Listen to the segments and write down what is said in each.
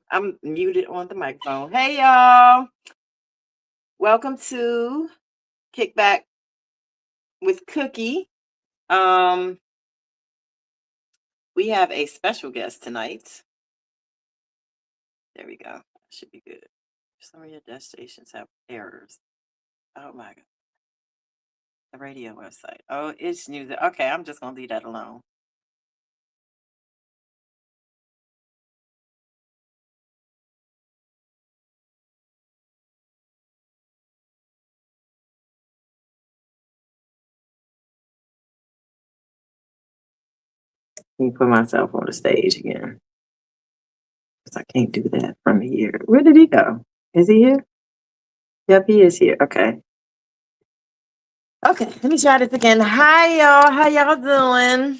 I'm muted on the microphone. Hey y'all. Welcome to Kickback with Cookie. Um, we have a special guest tonight. There we go. That should be good. Some of your destinations have errors. Oh my god. The radio website. Oh, it's new. Okay, I'm just gonna leave that alone. Let me put myself on the stage again. Because I can't do that from here. Where did he go? Is he here? Yep, he is here. Okay. Okay, let me try this again. Hi y'all, how y'all doing?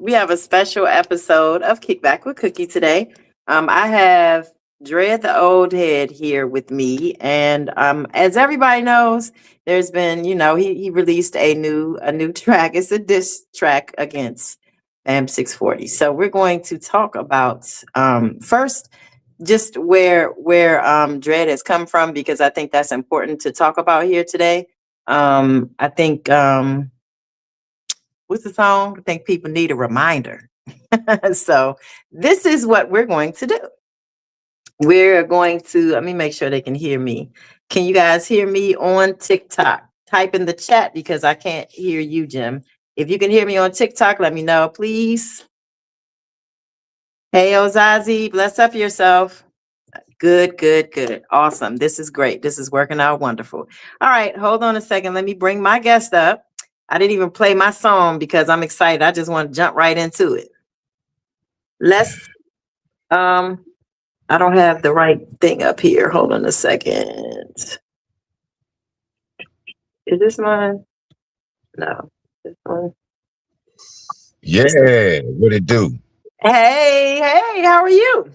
We have a special episode of Kickback with Cookie today. I have Dread the Old Head here with me, and as everybody knows, there's been, he released a new track. It's a diss track against M640. So we're going to talk about first just where Dread has come from, because I think that's important to talk about here today. I think what's the song? I think people need a reminder. So this is what we're going to do. We're going to, let me make sure they can hear me. Can you guys hear me on TikTok? Type in the chat because I can't hear you, Jim. If you can hear me on TikTok, let me know, please. Hey, Ozazi, bless up yourself. Good, good, good. Awesome. This is great. This is working out wonderful. All right, hold on a second. Let me bring my guest up. I didn't even play my song because I'm excited. I just want to jump right into it. Let's I don't have the right thing up here. Hold on a second. Is this mine? No. This one. Yeah, what it do? Hey, how are you?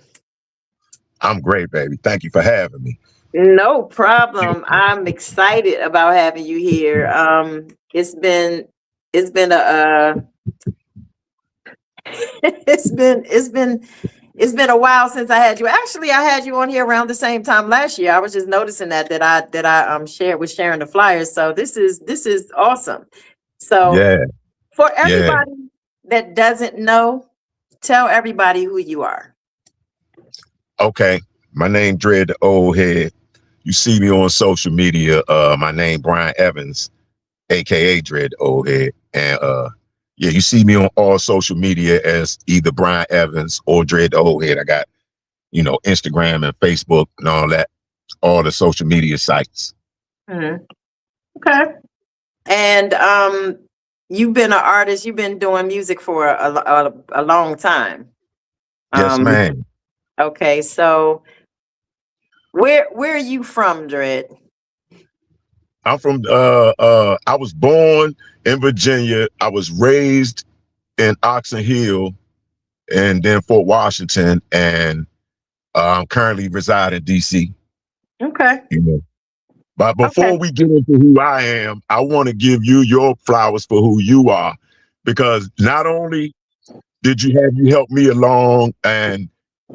I'm great, baby. Thank you for having me. No problem. I'm excited about having you here. It's been a it's been a while since I had you. Actually, I had you on here around the same time last year. I was just noticing that I was sharing the flyers. So this is awesome. So Yeah, for yeah. everybody that doesn't know, tell everybody who you are. Okay. My name Dread the Old Head. You see me on social media. My name Brian Evans, aka Dread the Old Head. And yeah, you see me on all social media as either Brian Evans or Dread the Old Head. I got, Instagram and Facebook and all that, all the social media sites. Mm-hmm. Okay. And you've been an artist. You've been doing music for a long time. Yes, ma'am. Okay, so where are you from, Dread? I'm from I was born in Virginia. I was raised in Oxon Hill and then Fort Washington, and I'm currently reside in DC. Okay. But before we get into who I am, I want to give you your flowers for who you are, because not only did you help me along and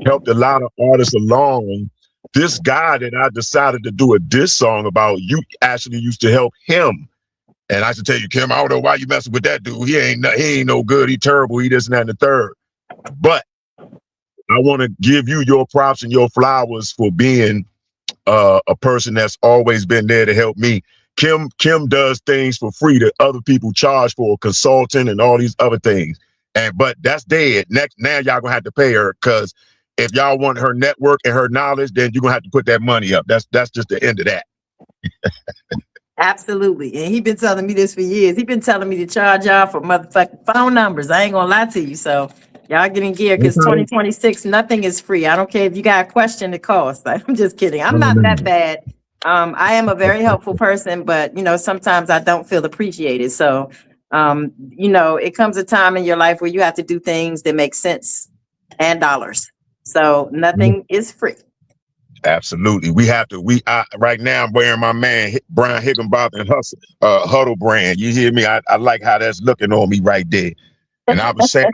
helped a lot of artists along, this guy that I decided to do a diss song about, you actually used to help him. And I should tell you, Kim, I don't know why you messing with that dude. He ain't no good. He terrible. He this and that and the third. But I want to give you your props and your flowers for being a person that's always been there to help me. Kim does things for free that other people charge for, consulting and all these other things. But that's dead. Now y'all gonna have to pay her, because if y'all want her network and her knowledge, then you're gonna have to put that money up. That's just the end of that. Absolutely. And he been telling me this for years. He been telling me to charge y'all for motherfucking phone numbers. I ain't gonna lie to you. So y'all getting gear, because 2026, nothing is free. I don't care if you got a question, it costs. I'm just kidding. I'm not that bad. I am a very helpful person, but sometimes I don't feel appreciated. So it comes a time in your life where you have to do things that make sense and dollars. So nothing is free. Absolutely. We have to. Right now I'm wearing my man Brian Higginbotham Huddle brand. You hear me? I like how that's looking on me right there. And I was showing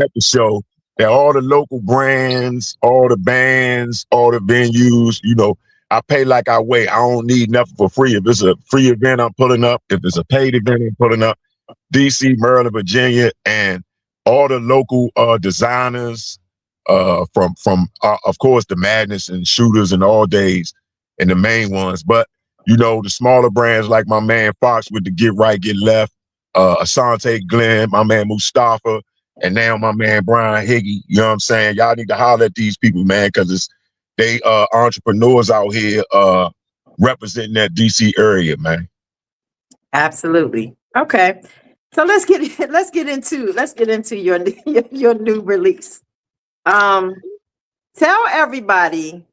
up the show, And all the local brands, all the bands, all the venues, you know, I pay like I weigh. I don't need nothing for free. If it's a free event, I'm pulling up. If it's a paid event, I'm pulling up. DC, Maryland, Virginia, and all the local designers from of course the Madness and Shooters and All Days and the main ones. But you know, the smaller brands like my man Fox with the Get Right, Get Left, Asante Glenn, my man Mustafa, and now my man Brian Higgy. You know what I'm saying? Y'all need to holler at these people, man, because it's they entrepreneurs out here representing that DC area, man. Absolutely. Okay. So let's get into your new release. Tell everybody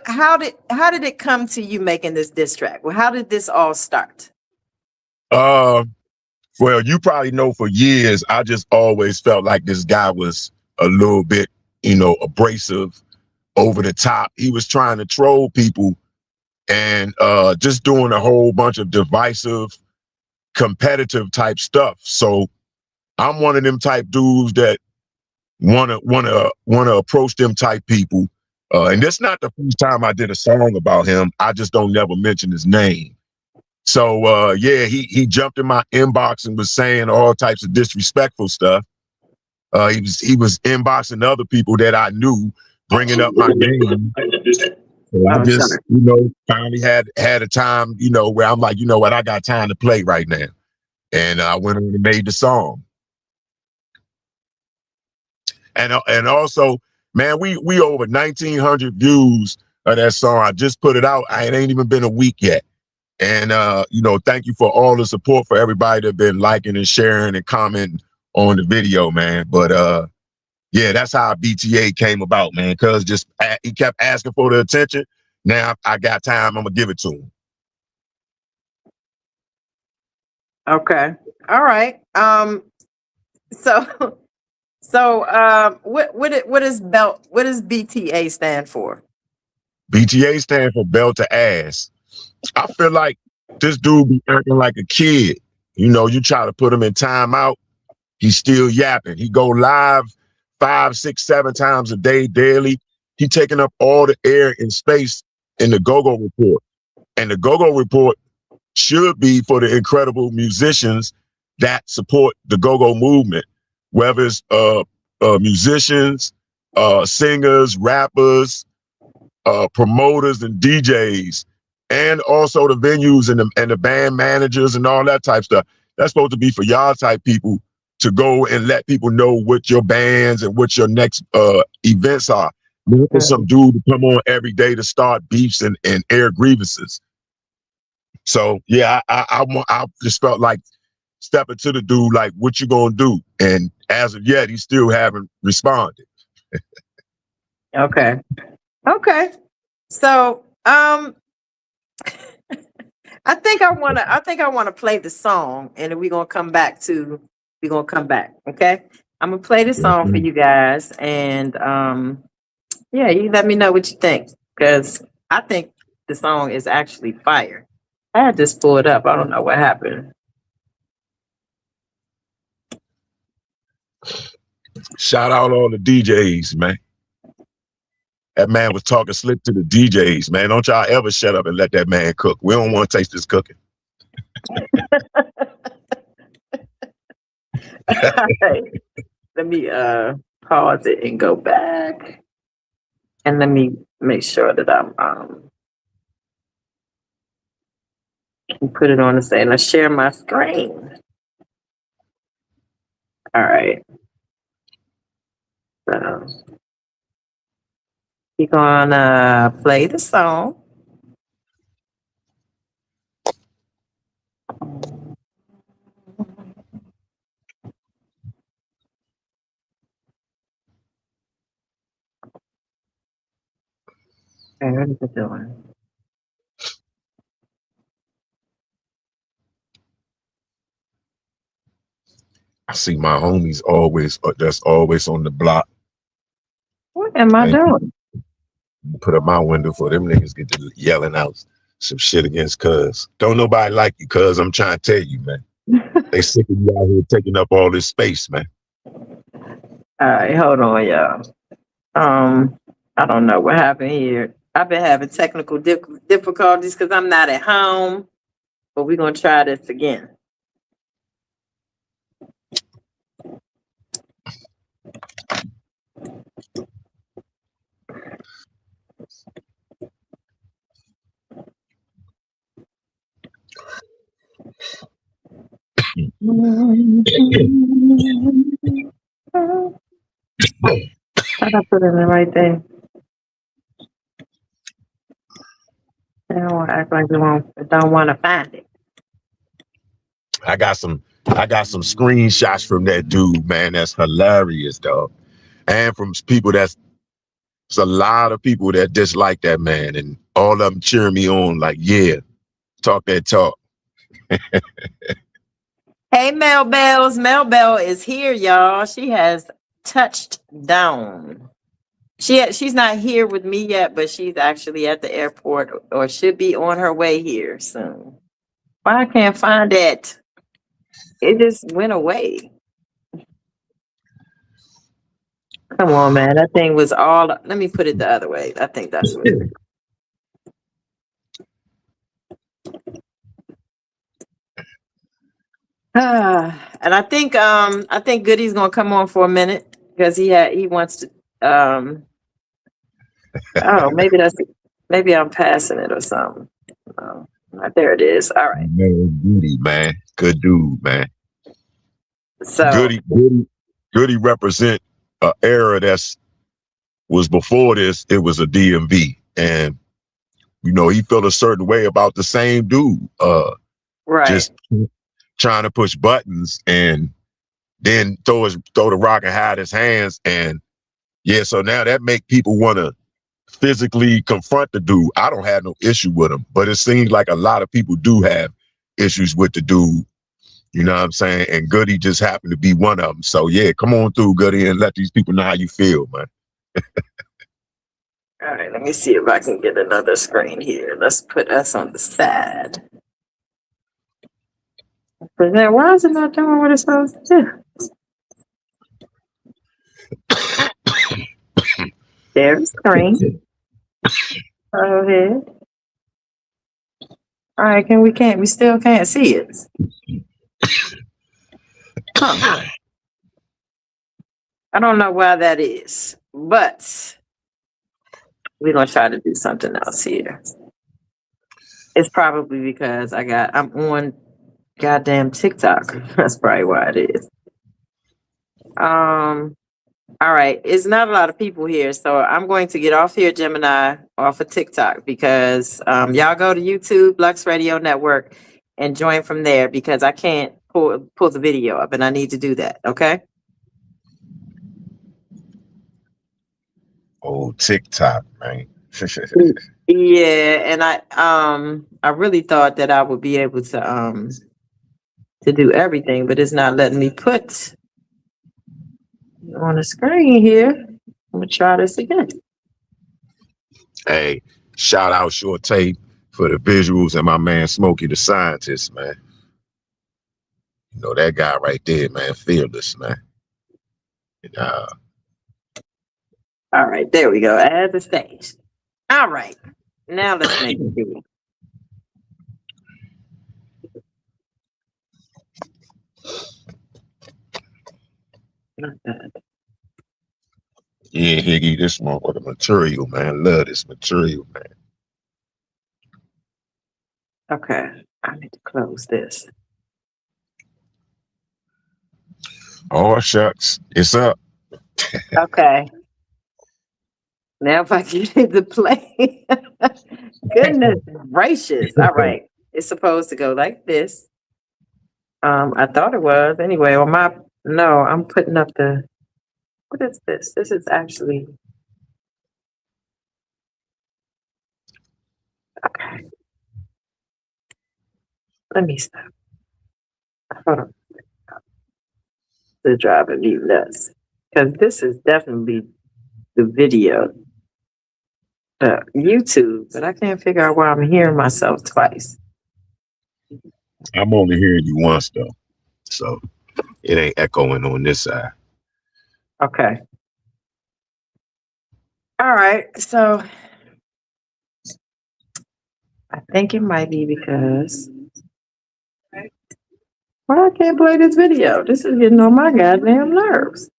how did it come to you making this diss track? Well, how did this all start? Well, you probably know for years, I just always felt like this guy was a little bit, you know, abrasive, over the top. He was trying to troll people and just doing a whole bunch of divisive, competitive type stuff. So I'm one of them type dudes that wanna approach them type people. And that's not the first time I did a song about him. I just don't never mention his name. So yeah, he jumped in my inbox and was saying all types of disrespectful stuff. He was inboxing other people that I knew, bringing up my name. So I Oh, just, sorry. you know, finally had a time, you know, where I'm like, you know what, I got time to play right now, and I went on and made the song. And also, man, we over 1,900 views of that song. I just put it out. It ain't even been a week yet. And you know, thank you for all the support for everybody that been liking and sharing and commenting on the video, man. But yeah, that's how BTA came about, man. Cause he kept asking for the attention. Now I got time, I'm gonna give it to him. Okay. All right. So what does BTA stand for? BTA stand for belt to ass. I feel like this dude be acting like a kid. You know, you try to put him in timeout, he's still yapping. He go live 5, 6, 7 times a day daily. He taking up all the air and space in the Go-Go Report. And the Go-Go Report should be for the incredible musicians that support the Go-Go movement, whether it's musicians, singers, rappers, promoters and DJs, and also the venues and the band managers and all that type stuff. That's supposed to be for y'all type people to go and let people know what your bands and what your next events are. Not for some dude to come on every day to start beefs and air grievances. So yeah, I just felt like stepping to the dude, like, what you gonna do? And as of yet, he still haven't responded. Okay. Okay. So I think I wanna play the song, and then we're gonna come back. Okay. I'm gonna play the song for you guys, and yeah, you let me know what you think, because I think the song is actually fire. I had this pulled up. I don't know what happened. Shout out all the DJs, man. That man was talking slick to the DJs, man. Don't y'all ever shut up and let that man cook. We don't want to taste this cooking. Alright. Let me pause it and go back. And let me make sure that I'm can put it on the same. Let's share my screen. All right. So you're gonna play the song. Okay, what is it doing? I see my homies always, that's always on the block. What am I doing? Put up my window for them niggas get to yelling out some shit against cuz. Don't nobody like you, cuz. I'm trying to tell you, man. They sick of you out here taking up all this space, man. All right, hold on, y'all. I don't know what happened here. I've been having technical difficulties because I'm not at home, but we're gonna try this again. Try to put in the right thing. I don't want to act like we don't want to find it. I got some screenshots from that dude, man. That's hilarious, dog. And from people it's a lot of people that dislike that man, and all of them cheering me on, like, yeah, talk that talk. Hey, Mel Bells. Mel Bell is here, y'all. She has touched down. She's not here with me yet, but she's actually at the airport or should be on her way here soon. Why I can't find it? It just went away. Come on, man. That thing was all. Let me put it the other way. I think that's what it is. And I think Goody's gonna come on for a minute because he wants to oh maybe I'm passing it or something. Oh, there it is. All right. Man, Goody, man. Good dude, man. So Goody represent an era was before this. It was a DMV, and he felt a certain way about the same dude. right. Just trying to push buttons and then throw the rock and hide his hands, and yeah. So now that make people want to physically confront the dude. I don't have no issue with him, but it seems like a lot of people do have issues with the dude. You know what I'm saying? And Goody just happened to be one of them. So yeah, come on through, Goody, and let these people know how you feel, man. All right, let me see if I can get another screen here. Let's put us on the side. Why is it not doing what it's supposed to do? There's the screen. Go ahead. All right, we still can't see it. Huh. I don't know why that is, but we're gonna try to do something else here. It's probably because I'm on goddamn TikTok. That's probably why it is. All right. It's not a lot of people here, so I'm going to get off here, Gemini, off of TikTok because y'all go to YouTube, Lux Radio Network, and join from there because I can't pull the video up, and I need to do that. Okay. Oh, TikTok, man. Yeah, and I really thought that I would be able to do everything, but it's not letting me put on the screen here. I'm gonna try this again. Hey, shout out Short Tape for the visuals and my man Smokey the Scientist, man. That guy right there, man, fearless, man. All right, there we go. Add the stage. All right, now let's make it do. Not bad. Yeah, Higgy, this one with the material, man. Love this material, man. Okay, I need to close this. Oh, shucks. It's up. Okay. Now if I get it to play. Goodness gracious. All right. It's supposed to go like this. I thought it was. Anyway, I'm putting up what is this? This is actually okay. Let me stop. Hold on. They're driving me nuts. Because this is definitely the video. YouTube, but I can't figure out why I'm hearing myself twice. I'm only hearing you once, though. So it ain't echoing on this side. Okay. All right. So I think it might be because why I can't play this video. This is getting on my goddamn nerves.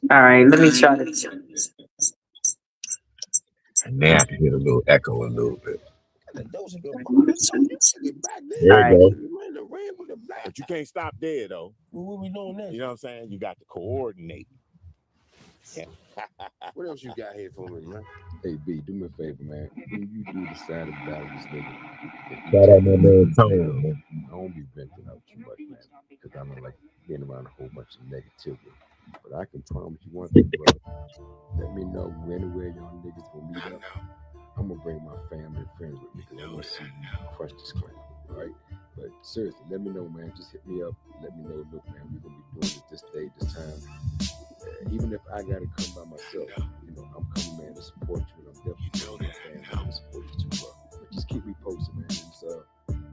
All right, let me try this. Now I can hear a little echo a little bit. Those are good boys. Back then, There you go. But you can't stop there though. Well, what we doing next? You know what I'm saying? You got to coordinate. What else you got here for me, man? Hey B, do me a favor, man. When you do decide to battle this nigga, Shout out my man Tone, man. I don't be venting out too much, man, because I don't like being around a whole bunch of negativity. But I can promise you one thing, brother. Let me know anywhere y'all niggas gonna meet up. I'm gonna bring my family and friends with me because I want to see you crush this claim, all right? But seriously, let me know, man. Just hit me up. Let me know. Look, man, we're gonna be doing it this day, this time. Even if I gotta come by myself, you know, I'm coming, man, to support you, and I'm definitely telling my family to support you too, bro. But just keep me posted, man. It's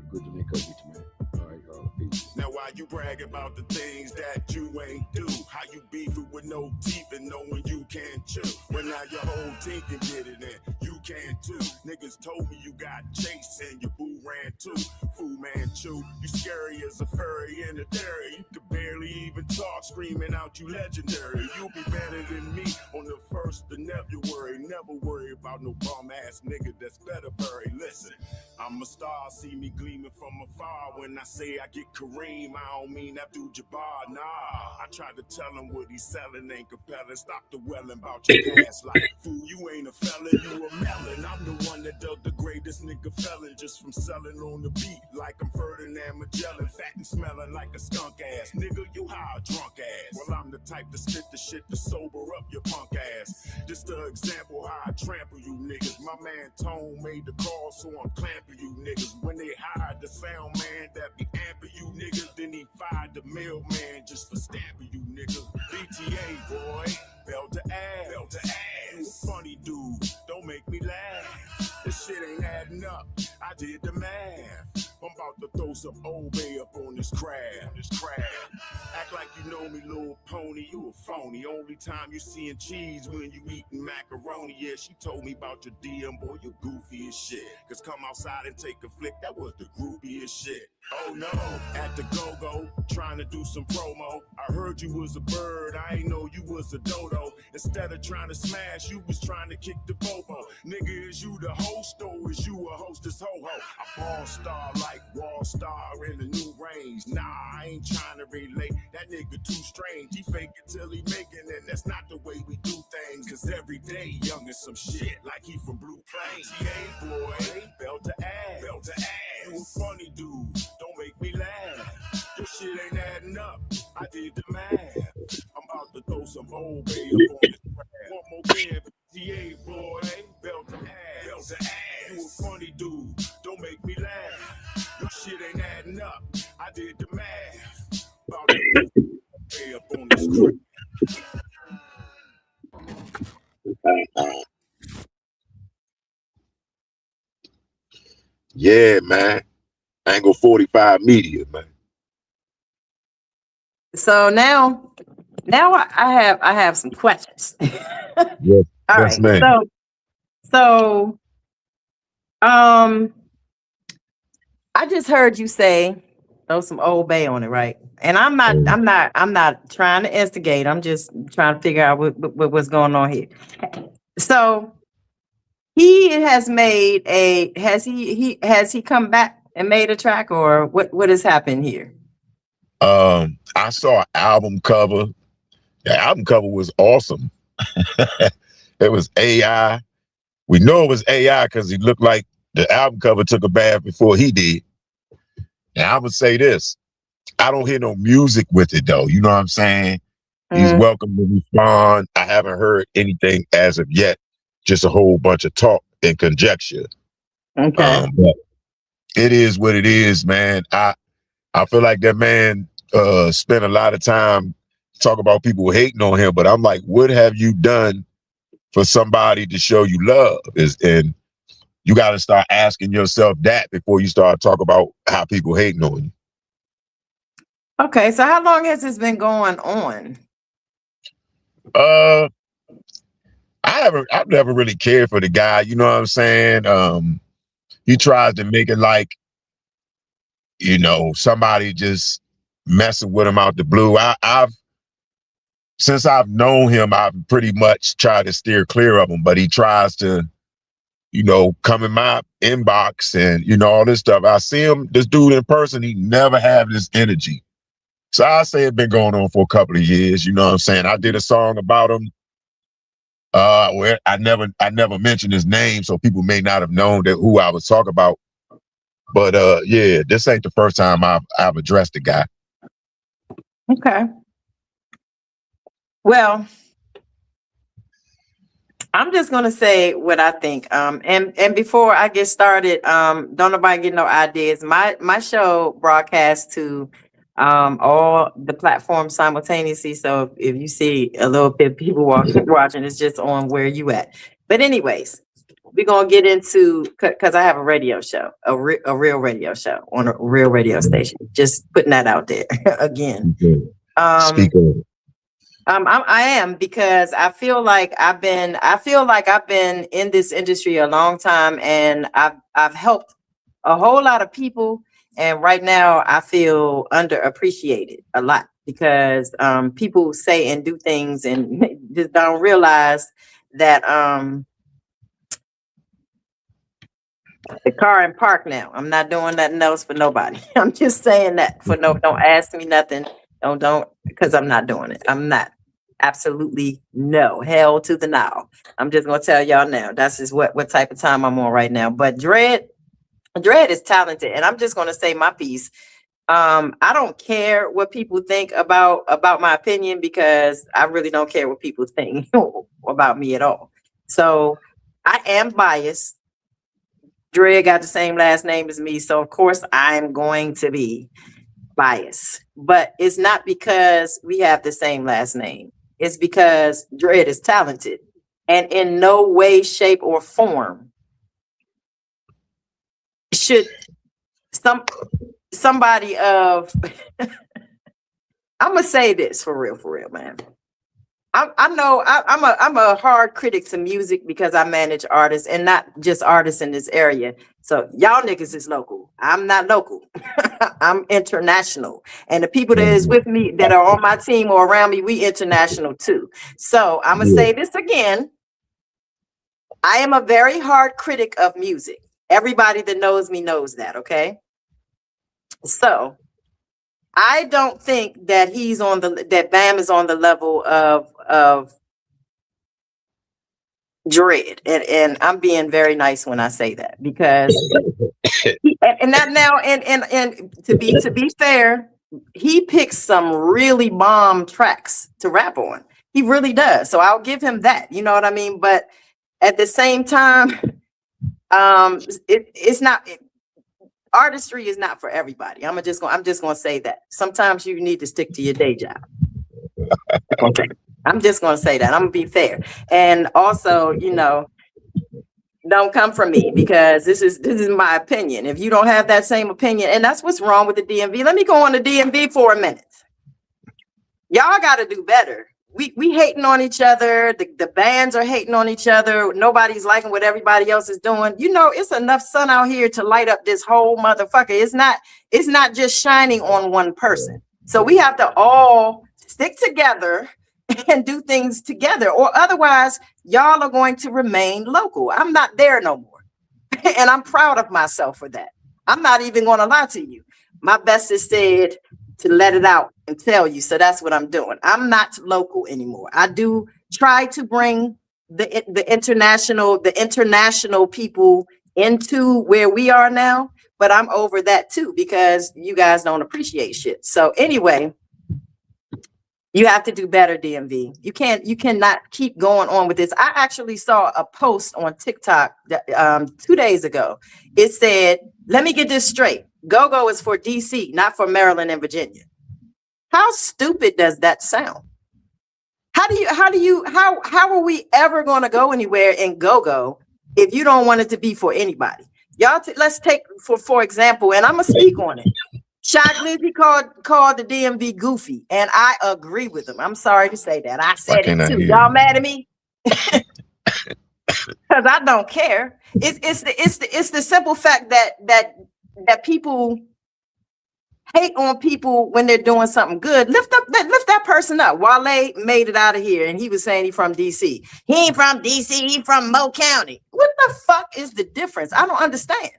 good to link up with you, man. All right, peace. Now, why you brag about the things that you ain't do? How you beefing with no teeth and knowing you can't chew? When now your whole team can get it in, you can too. Niggas told me you got chased and your boo ran too. Fool man chew, you scary as a furry in the dairy. You could barely even talk, screaming out you legendary. You be better than me on the 1st of February. Never worry about no bum ass nigga that's better bury. Listen, I'm a star, see me gleaming from afar. When I say I get Kareem, I don't mean Abdul-Jabbar, nah. I tried to tell him what he's selling ain't compelling. Stop the welling about your past life. Fool, you ain't a felon, you a melon. I'm the one that dug the greatest nigga felon just from selling on the beat like I'm Ferdinand Magellan, fat and smelling like a skunk ass. Nigga, you high drunk ass. Well, I'm the type to spit the shit to sober up your punk ass. Just an example how I trample you niggas. My man Tone made the call, so I'm clamping you niggas. When they hired the sound man that be amping you niggas, then he fired the mailman just for stamping you niggas. BTA, boy, belt to ass. Belt to ass. You a funny dude, don't make me laugh. This shit ain't adding up, I did the math. I'm about to throw some Old Bay up on this crab. Act like you know me, little pony, you a phony. Only time you seeing cheese when you eating macaroni. Yeah, she told me about your DM, boy, you goofy as shit. Cause come outside and take a flick, that was the groupiest shit. Oh no, at the go-go, trying to do some promo. I heard you was a bird, I ain't know you was a dodo. Instead of trying to smash, you was trying to kick the bobo. Nigga, is you the host or is you a hostess ho-ho? I ball star like Wall Star in the new range. Nah, I ain't trying to relate, that nigga too strange. He fake it till he make it, and that's not the way we do things. Cause every day young is some shit like he from Blue Plains. J.A.B, boy, belt to ass. Belt to ass. You a funny dude, don't make me laugh. Your shit ain't adding up, I did the math. I'm about to throw some Old Bay up on this crap. One more again, J.A.B, boy, belt to ass. Belt to ass. You a funny dude, don't make me laugh. Your shit ain't adding up, I did the math. About to throw some Old Bay up on this crap. Yeah, man. Angle 45 Media, man. So now I have some questions. Yes, All yes, right. man. So I just heard you say throw some Old Bay on it, right? And I'm not trying to instigate. I'm just trying to figure out what's going on here. So he has made has he come back and made a track, or what has happened here? I saw an album cover. The album cover was awesome. It was AI. We know it was AI because he looked like the album cover took a bath before he did. And I would say this, I don't hear no music with it though. You know what I'm saying? He's welcome to respond. I haven't heard anything as of yet. Just a whole bunch of talk and conjecture. Okay. But it is what it is, man. I feel like that man spent a lot of time talking about people hating on him, but I'm like, what have you done for somebody to show you love? And you got to start asking yourself that before you start talking about how people hating on you. Okay, so how long has this been going on? I've never really cared for the guy. You know what I'm saying? He tries to make it like, you know, somebody just messing with him out the blue. Since I've known him, I've pretty much tried to steer clear of him, but he tries to, you know, come in my inbox and, you know, all this stuff. I see him, this dude in person, he never have this energy. So I say it's been going on for a couple of years. You know what I'm saying? I did a song about him. Where I never mentioned his name, so people may not have known that who I was talking about. But yeah, this ain't the first time I've addressed the guy. Okay. Well, I'm just gonna say what I think. And before I get started, don't nobody get no ideas. My show broadcasts to all the platforms simultaneously. So if you see a little bit of people watching, it's just on where you at. But anyways, we're gonna get into, because I have a radio show, a real radio show on a real radio station. Just putting that out there again. Speak on it. I am, because I feel like I've been in this industry a long time, and I've helped a whole lot of people, and right now I feel underappreciated a lot, because people say and do things and just don't realize that the car in park now. I'm not doing nothing else for nobody. I'm just saying that don't ask me nothing. Don't, because I'm not doing it. I'm not. Absolutely no. Hell to the no. I'm just gonna tell y'all now. That's just what type of time I'm on right now. But Dread is talented, and I'm just gonna say my piece. I don't care what people think about my opinion, because I really don't care what people think about me at all. So I am biased. Dre got the same last name as me, so of course I'm going to be biased. But it's not because we have the same last name. It's because Dre is talented, and in no way, shape, or form should somebody of I'm gonna say this for real, man. I know I'm a hard critic to music, because I manage artists, and not just artists in this area. So y'all niggas is local. I'm not local. I'm international. And the people that is with me, that are on my team or around me, we international too. So I'm gonna say this again. I am a very hard critic of music. Everybody that knows me knows that, okay? So I don't think that that Bam is on the level of Dread, and I'm being very nice when I say that, because and that now and to be fair, he picks some really bomb tracks to rap on. He really does. So I'll give him that. You know what I mean? But at the same time, it's not. Artistry is not for everybody. I'm just gonna say that. Sometimes you need to stick to your day job. Okay. I'm just gonna say that. I'm gonna be fair. And also, you know, don't come from me, because this is my opinion. If you don't have that same opinion, and that's what's wrong with the DMV. Let me go on the DMV for a minute. Y'all gotta do better. We hating on each other. The bands are hating on each other. Nobody's liking what everybody else is doing. You know, it's enough sun out here to light up this whole motherfucker. It's not just shining on one person. So we have to all stick together and do things together, or otherwise y'all are going to remain local. I'm not there no more. And I'm proud of myself for that. I'm not even going to lie to you. My best is said to let it out and tell you. So that's what I'm doing. I'm not local anymore. I do try to bring the international people into where we are now, but I'm over that too, because you guys don't appreciate shit. So anyway, you have to do better, DMV. You cannot keep going on with this. I actually saw a post on TikTok 2 days ago. It said, let me get this straight. Go-Go is for DC, not for Maryland and Virginia. How stupid does that sound? How are we ever going to go anywhere in Go-Go if you don't want it to be for anybody. Y'all, let's take for example, and I'm gonna speak on it. Shock Lizzie called the DMV goofy, and I agree with him. I'm sorry to say that. I said it too. Y'all mad at me? Because I don't care. It's the simple fact that people hate on people when they're doing something good. Lift that person up. Wale made it out of here, and he was saying he from DC. He ain't from DC. He from Mo County. What the fuck is the difference? I don't understand.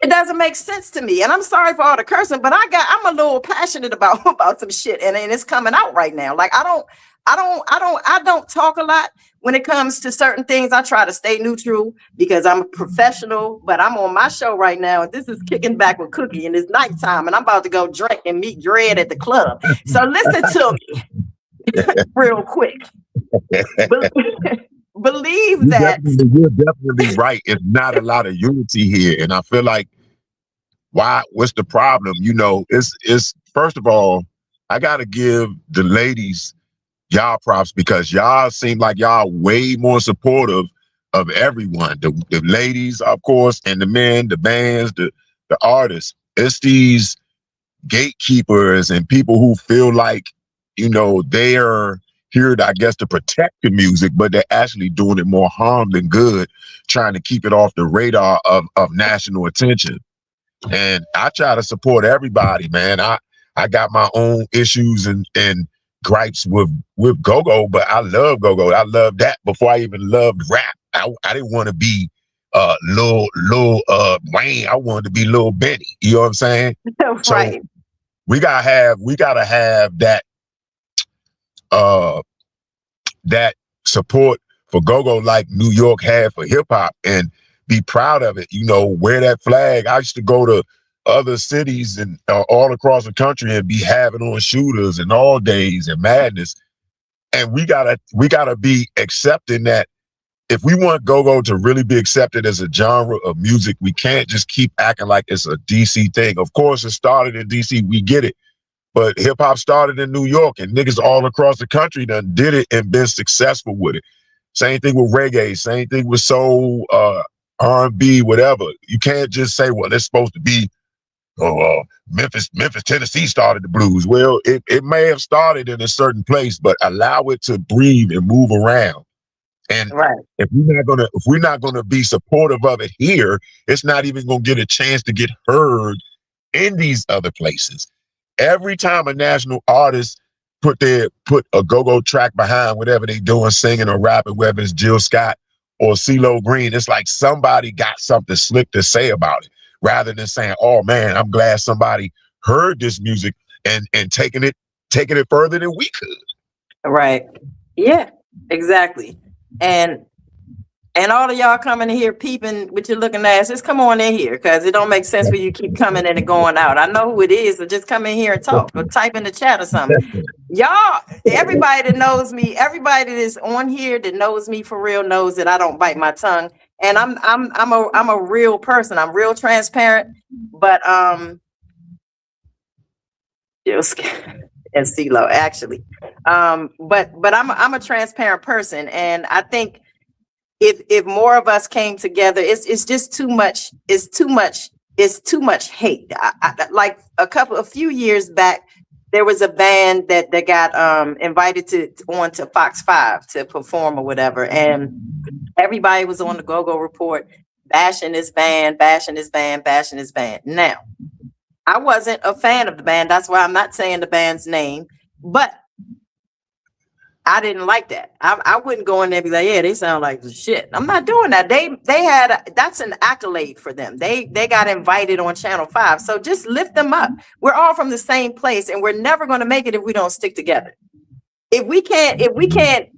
It doesn't make sense to me. And I'm sorry for all the cursing, but I'm a little passionate about some shit, and it's coming out right now. Like I don't talk a lot when it comes to certain things. I try to stay neutral because I'm a professional, but I'm on my show right now, and this is Kicking Back with Cookie, and it's nighttime, and I'm about to go drink and meet Dread at the club. So listen to me real quick. Believe that you're definitely right. It's not a lot of unity here, and I feel like what's the problem? You know, it's first of all, I gotta give the ladies y'all props because y'all seem like y'all way more supportive of everyone. The ladies, of course, and the men, the bands, the artists. It's these gatekeepers and people who feel like, you know, they are here, I guess, to protect the music, but they're actually doing it more harm than good, trying to keep it off the radar of national attention. And I try to support everybody, man. I got my own issues and gripes with go-go, but I love go-go. I love that before I even loved rap. I didn't want to be Lil Wayne. I wanted to be Lil Benny. You know what I'm saying? Right. So we gotta have that that support for go-go like New York had for hip-hop, and be proud of it. You know, wear that flag. I used to go to other cities and all across the country and be having on shooters and all days and madness. And we gotta be accepting that if we want go-go to really be accepted as a genre of music, we can't just keep acting like it's a DC thing. Of course, it started in DC, we get it. But hip hop started in New York, and niggas all across the country done did it and been successful with it. Same thing with reggae, same thing with soul, R&B, whatever. You can't just say, well, it's supposed to be Memphis, Tennessee started the blues. Well, it may have started in a certain place, but allow it to breathe and move around. And if we're not gonna be supportive of it here, it's not even gonna get a chance to get heard in these other places. Every time a national artist put a go-go track behind whatever they doing, singing or rapping, whether it's Jill Scott or CeeLo Green, it's like somebody got something slick to say about it, rather than saying, "Oh man, I'm glad somebody heard this music and taking it further than we could." Right. Yeah, exactly. And all of y'all coming in here peeping with your looking ass, just come on in here, because it don't make sense for you to keep coming in and going out. I know who it is, so just come in here and talk or type in the chat or something. Y'all, everybody that knows me, everybody that is on here that knows me for real knows that I don't bite my tongue. And I'm a real person. I'm real transparent, but and CeeLo actually. But I'm a transparent person, and I think if more of us came together, it's just too much. It's too much hate. Like a few years back, there was a band that got invited onto Fox 5 to perform or whatever, and everybody was on the Go-Go Report bashing this band. Now, I wasn't a fan of the band. That's why I'm not saying the band's name, but I didn't like that. I wouldn't go in there and be like, yeah, they sound like shit. I'm not doing that. That's an accolade for them. They got invited on Channel 5. So just lift them up. We're all from the same place, and we're never going to make it if we don't stick together. If we can't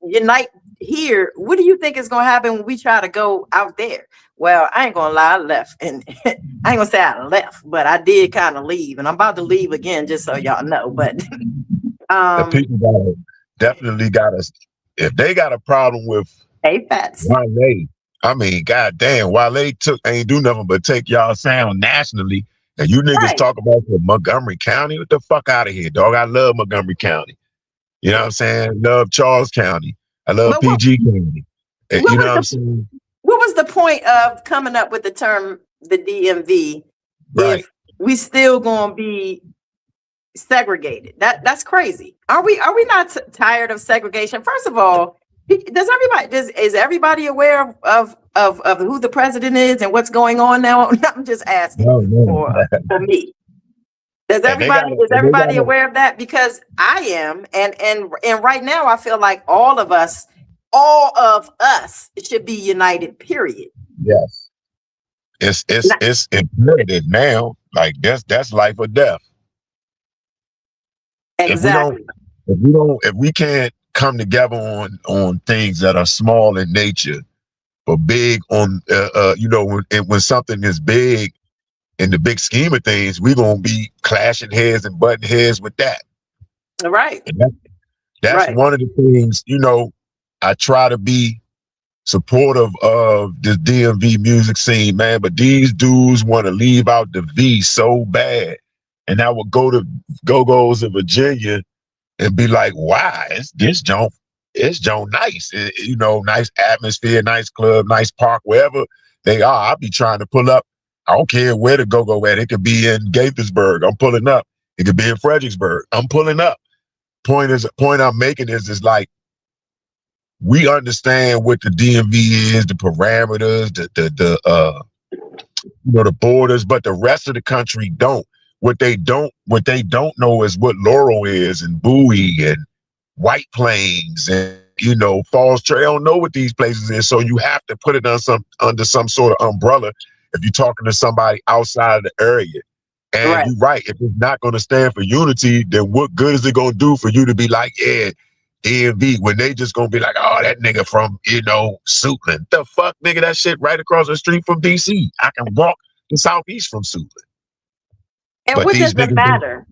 unite here, what do you think is going to happen when we try to go out there? Well, I ain't going to lie, I left. And I ain't going to say I left, but I did kind of leave. And I'm about to leave again, just so y'all know. But the people definitely got us. If they got a problem with Wale, I mean, goddamn, Wale ain't do nothing but take y'all sound nationally, and you niggas talk about Montgomery County. What the fuck out of here, dog? I love Montgomery County. You know what I'm saying? Love Charles County. I love PG County. You know what I'm saying? What was the point of coming up with the term the DMV Right. if we still gonna be segregated? That's crazy. Are we not tired of segregation? First of all, is everybody aware of who the president is and what's going on now? I'm just asking No. for me. Is And everybody aware of that? Because I am, and right now I feel like all of us should be united. Period. Yes. It's imperative now. Like that's life or death. Exactly. If we can't come together on things that are small in nature, but big on when something is big in the big scheme of things, we're gonna be clashing heads and butting heads with that. Right. And that's one of the things, I try to be supportive of the DMV music scene, man. But these dudes want to leave out the V so bad. And I would go to Go-Go's in Virginia and be like, why? It's Joan nice. Nice atmosphere, nice club, nice park, wherever they are. I'll be trying to pull up. I don't care where the Go-Go at. It could be in Gaithersburg. I'm pulling up. It could be in Fredericksburg. I'm pulling up. Point I'm making is like, we understand what the DMV is, the parameters, the borders, but the rest of the country don't. What they don't know is what Laurel is, and Bowie, and White Plains, and Falls Trail. They don't know what these places is, so you have to put it under some sort of umbrella if you're talking to somebody outside of the area. And you're right. If it's not going to stand for unity, then what good is it going to do for you to be like, yeah, DMV, when they just going to be like, oh, that nigga from, Suitland. The fuck, nigga, that shit right across the street from DC. I can walk to Southeast from Suitland. And but what does it matter?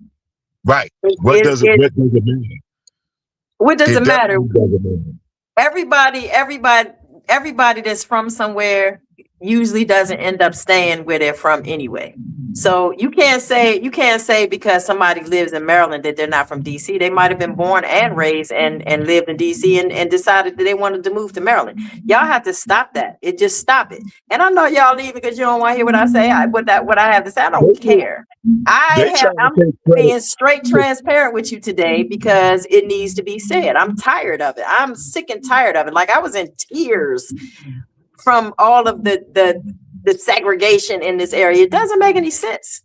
Right. What does it matter? What does it matter? Everybody that's from somewhere usually doesn't end up staying where they're from anyway. So you can't say because somebody lives in Maryland that they're not from DC. They might have been born and raised and lived in DC and decided that they wanted to move to Maryland. Y'all have to stop that. Just stop it. And I know y'all leaving because you don't want to hear what I say. What I have to say, I don't care. I'm being straight transparent with you today because it needs to be said. I'm tired of it. I'm sick and tired of it. Like I was in tears from all of the segregation in this area. It doesn't make any sense.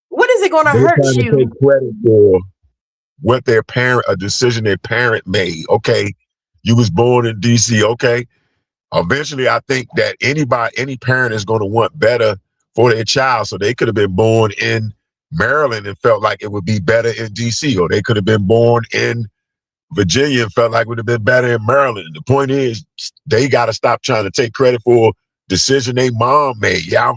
What is it going to hurt you? To take credit for what a decision their parent made. Okay, you was born in DC. Okay, eventually I think that any parent is going to want better for their child. So they could have been born in Maryland and felt like it would be better in DC, or they could have been born in Virginia and felt like it would have been better in Maryland. The point is, they got to stop trying to take credit for decision they mom made. Yeah,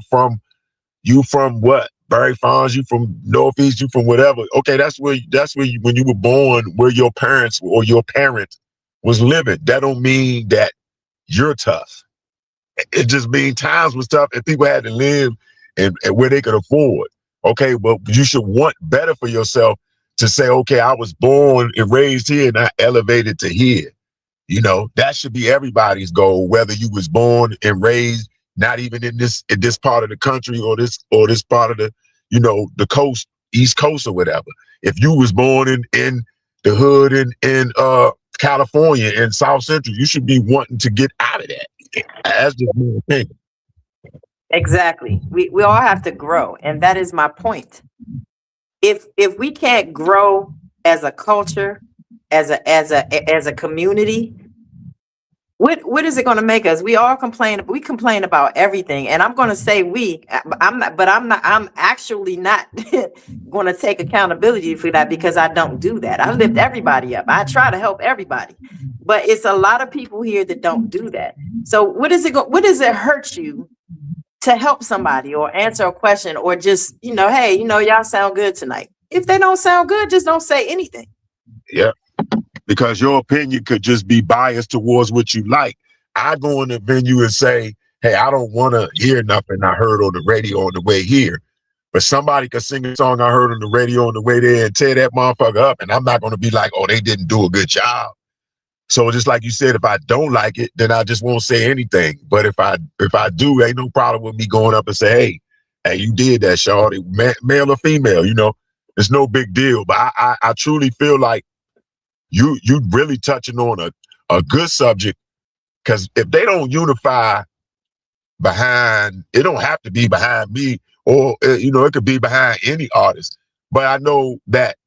you from what? Barry Farms, you from Northeast, you from whatever. Okay, that's where you, when you were born, where your parents or your parent was living. That don't mean that you're tough. It just means times was tough and people had to live and where they could afford. Okay, but you should want better for yourself to say, okay, I was born and raised here and I elevated to here. That should be everybody's goal, whether you was born and raised not even in this part of the country or this part of the, the coast, East Coast or whatever. If you was born in the hood in California and South Central, you should be wanting to get out of that. That's just my opinion. Exactly. We all have to grow, and that is my point. If we can't grow as a culture, as a community, what is it going to make us? We all complain. We complain about everything, and I'm going to say I'm actually not going to take accountability for that because I don't do that. I lift everybody up. I try to help everybody, but it's a lot of people here that don't do that. So what does it hurt you to help somebody or answer a question or just, hey, y'all sound good tonight. If they don't sound good, just don't say anything. Yeah. Because your opinion could just be biased towards what you like. I go in the venue and say, hey, I don't want to hear nothing I heard on the radio on the way here. But somebody could sing a song I heard on the radio on the way there and tear that motherfucker up. And I'm not going to be like, oh, they didn't do a good job. So just like you said, if I don't like it, then I just won't say anything. But if I do, ain't no problem with me going up and say, hey, you did that, shawty, male or female, it's no big deal. But I truly feel like you really touching on a good subject, because if they don't unify behind, it don't have to be behind me, or it could be behind any artist. But I know that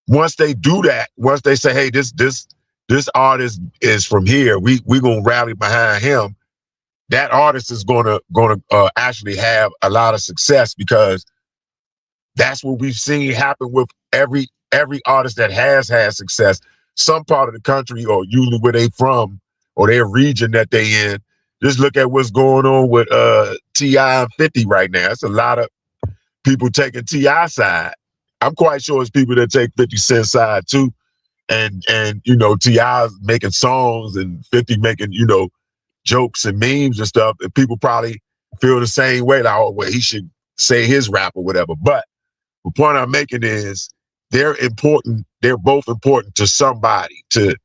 once they do that, once they say, hey, this artist is from here, we gonna rally behind him, that artist is gonna actually have a lot of success, because that's what we've seen happen with every artist that has had success. Some part of the country, or usually where they from, or their region that they in. Just look at what's going on with T.I. and 50 right now. It's a lot of people taking T.I. side. I'm quite sure it's people that take 50 Cent side too. And T.I.'s making songs and 50 making, jokes and memes and stuff. And people probably feel the same way, like, oh, well, he should say his rap or whatever. But the point I'm making is they're important. They're both important to somebody, to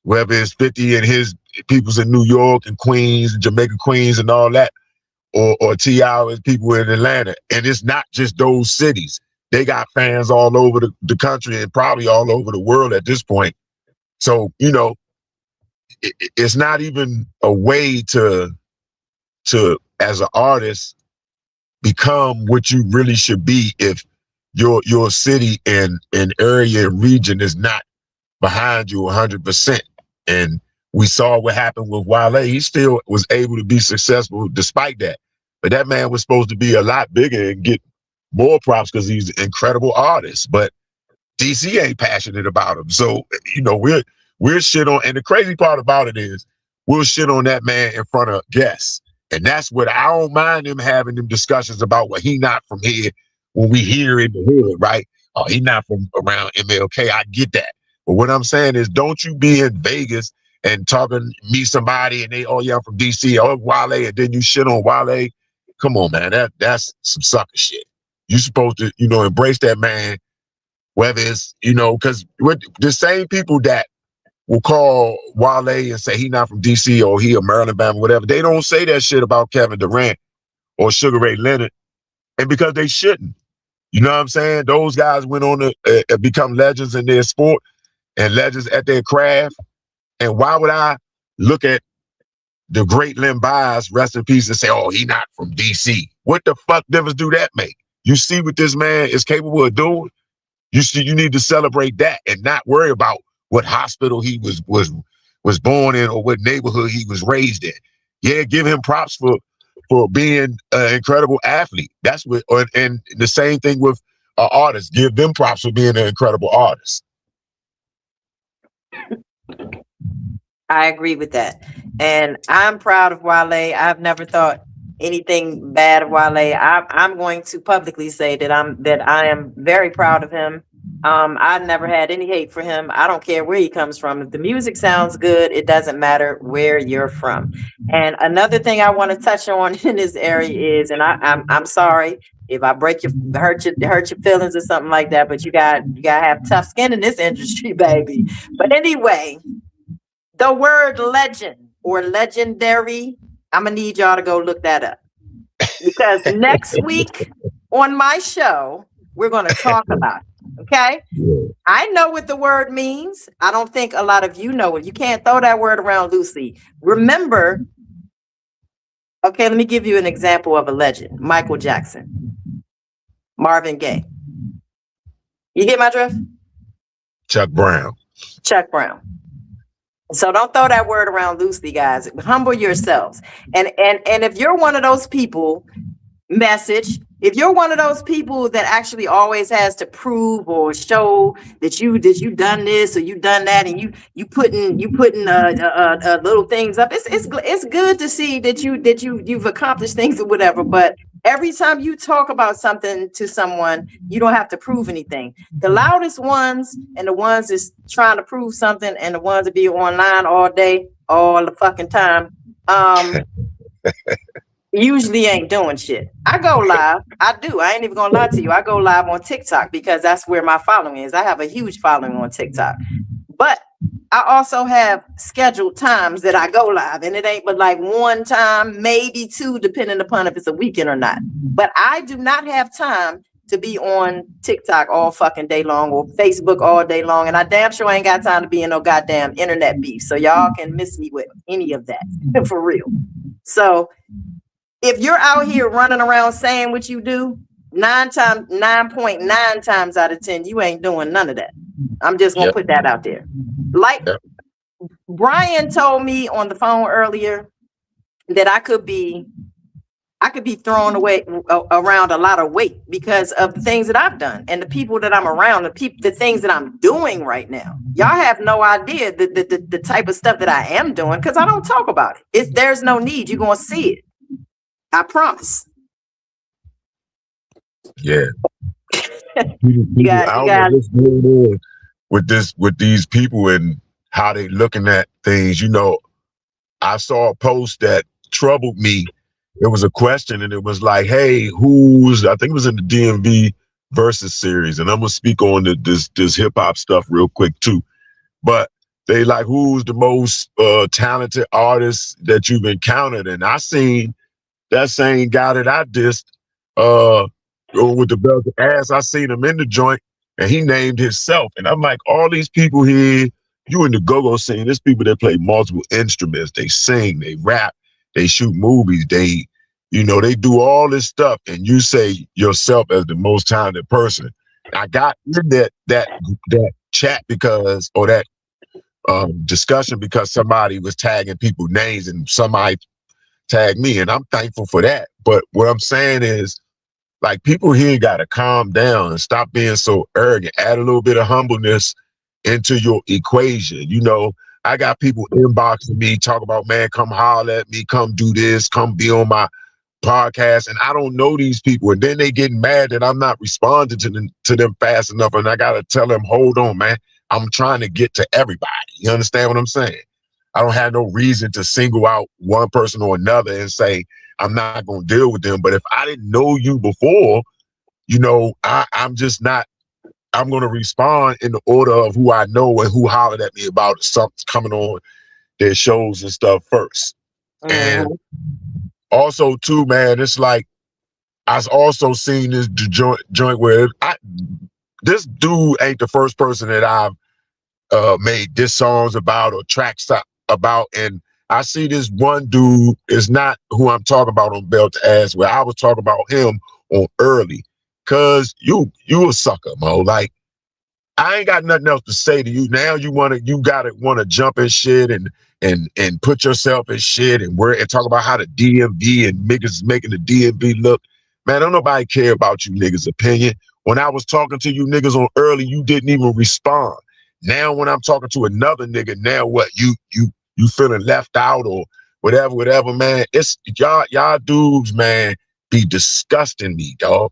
whether it's 50 and his people's in New York and Queens and Jamaica Queens and all that, or T.I. and people in Atlanta. And it's not just those cities. They got fans all over the country and probably all over the world at this point. So, it's not even a way to as an artist, become what you really should be if your city and area and region is not behind you 100%. And we saw what happened with Wale. He still was able to be successful despite that. But that man was supposed to be a lot bigger and get more props because he's an incredible artist. But DC ain't passionate about him. So, we're shit on. And the crazy part about it is we'll shit on that man in front of guests. And that's what I don't mind him having them discussions about, well, he not from here when we hear in the hood, right? Oh, he not from around MLK. I get that. But what I'm saying is, don't you be in Vegas and meet somebody and they, oh yeah, I'm from DC, oh Wale, and then you shit on Wale. Come on, man. That's some sucker shit. You supposed to, embrace that man, whether it's, because the same people that will call Wale and say he not from DC or he a Maryland, Bama, whatever, they don't say that shit about Kevin Durant or Sugar Ray Leonard, and because they shouldn't. You know what I'm saying? Those guys went on to become legends in their sport and legends at their craft. And why would I look at the great Len Bias, rest in peace, and say, oh, he not from DC? What the fuck difference do that make? You see what this man is capable of doing? You need to celebrate that and not worry about what hospital he was born in or what neighborhood he was raised in. Yeah, give him props for being an incredible athlete. That's what, and the same thing with artists. Give them props for being an incredible artist. I agree with that. And I'm proud of Wale. I've never thought anything bad of Wale. I'm going to publicly say that I am very proud of him. I never had any hate for him. I don't care where he comes from. If the music sounds good, it doesn't matter where you're from. And another thing I want to touch on in this area is, and I'm sorry if I hurt your feelings or something like that, but you gotta have tough skin in this industry, baby. But anyway, the word legend or legendary, I'm gonna need y'all to go look that up, because next week on my show we're gonna talk about it. Okay, I know what the word means. I don't think a lot of you know it. You can't throw that word around loosely. Remember, okay, let me give you an example of a legend. Michael Jackson, Marvin Gaye. You get my drift? Chuck Brown. So don't throw that word around loosely, guys. Humble yourselves. And if you're one of those people, if you're one of those people that actually always has to prove or show that you done this or you done that, and you putting little things up, it's good to see that you've accomplished things or whatever. But every time you talk about something to someone, you don't have to prove anything. The loudest ones and the ones that's trying to prove something and the ones that be online all day, all the fucking time, usually ain't doing shit. I go live. I do. I ain't even gonna lie to you. I go live on TikTok because that's where my following is. I have a huge following on TikTok. But I also have scheduled times that I go live, and it ain't but like one time, maybe two, depending upon if it's a weekend or not. But I do not have time to be on TikTok all fucking day long or Facebook all day long, and I damn sure ain't got time to be in no goddamn internet beef. So y'all can miss me with any of that for real. So if you're out here running around saying what you do, 9.9 times out of 10, you ain't doing none of that. I'm just gonna put that out there. Like Brian told me on the phone earlier that I could be thrown away around a lot of weight because of the things that I've done and the people that I'm around, the things that I'm doing right now. Y'all have no idea the type of stuff that I am doing because I don't talk about it. There's no need. You're gonna see it. I promise. Yeah. I don't know what's going on with these people and how they looking at things. You know, I saw a post that troubled me. It was a question, and it was like, "Hey, I think it was in the DMV versus series." And I'm gonna speak on this hip hop stuff real quick too. But they like, who's the most talented artist that you've encountered? And I seen that same guy that I dissed with the belt of ass. I seen him in the joint, and he named himself. And I'm like, all these people here, you in the go-go scene, there's people that play multiple instruments. They sing, they rap, they shoot movies, they do all this stuff. And you say yourself as the most talented person. I got in that chat because, or that discussion because somebody was tagging people's names and somebody tagged me, and I'm thankful for that. But what I'm saying is, like, people here got to calm down and stop being so arrogant. Add a little bit of humbleness into your equation. You know, I got people inboxing me, talk about, man, come holler at me, come do this, come be on my podcast. And I don't know these people. And then they get mad that I'm not responding to them fast enough. And I got to tell them, hold on, man. I'm trying to get to everybody. You understand what I'm saying? I don't have no reason to single out one person or another and say, I'm not going to deal with them. But if I didn't know you before, you know, I'm just not, I'm going to respond in the order of who I know and who hollered at me about something coming on their shows and stuff first. And also too, man, it's like, I've also seen this joint where this dude ain't the first person that I've made diss songs about or tracks about. And I see this one dude is not who I'm talking about on Belt to Ass, where I was talking about him on Early. Cause you a sucker, Mo. Like, I ain't got nothing else to say to you. Now you gotta wanna jump in shit and put yourself in shit and talk about how the DMV and niggas making the DMV look. Man, don't nobody care about you niggas' opinion. When I was talking to you niggas on Early, you didn't even respond. Now when I'm talking to another nigga, now what? You feeling left out or whatever, man. It's y'all dudes, man, be disgusting me, dog.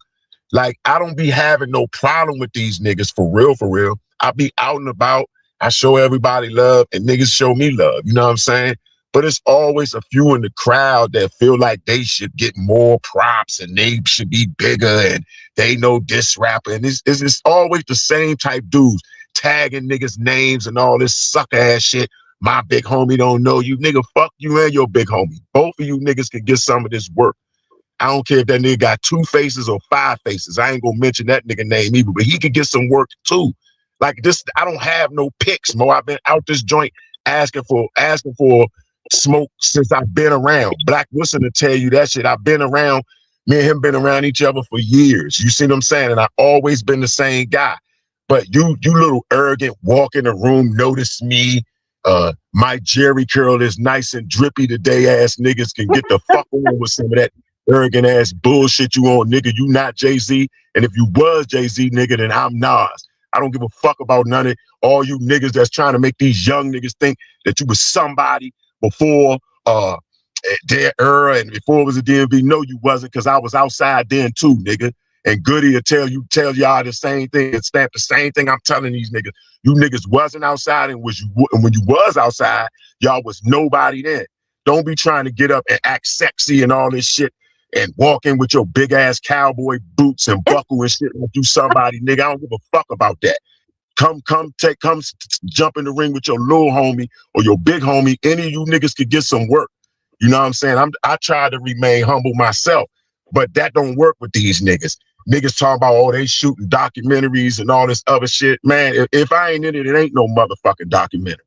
Like, I don't be having no problem with these niggas for real. I be out and about. I show everybody love and niggas show me love. You know what I'm saying? But it's always a few in the crowd that feel like they should get more props and they should be bigger and they know this rapper. And it's always the same type dudes tagging niggas' names and all this sucker ass shit. My big homie don't know you. Nigga, fuck you and your big homie. Both of you niggas can get some of this work. I don't care if that nigga got 2 faces or 5 faces. I ain't gonna mention that nigga name either, but he could get some work too. Like this, I don't have no picks, Mo. I've been out this joint asking for smoke since I've been around. Black Wilson to tell you that shit. I've been around, me and him been around each other for years. You see what I'm saying? And I've always been the same guy. But you little arrogant, walk in the room, notice me. My Jerry curl is nice and drippy today, ass niggas can get the fuck on with some of that arrogant ass bullshit you on, nigga. You not Jay-Z. And if you was Jay-Z, nigga, then I'm Nas. I don't give a fuck about none of all you niggas that's trying to make these young niggas think that you was somebody before their era and before it was a DMV. No, you wasn't, because I was outside then too, nigga. And Goody will tell y'all the same thing and stamp the same thing I'm telling these niggas. You niggas wasn't outside, and when you was outside, y'all was nobody then. Don't be trying to get up and act sexy and all this shit and walk in with your big ass cowboy boots and buckle and shit like you somebody, nigga. I don't give a fuck about that. Come jump in the ring with your little homie or your big homie. Any of you niggas could get some work. You know what I'm saying? I try to remain humble myself, but that don't work with these niggas. Niggas talking about, oh, they shooting documentaries and all this other shit. Man, if I ain't in it, it ain't no motherfucking documentary.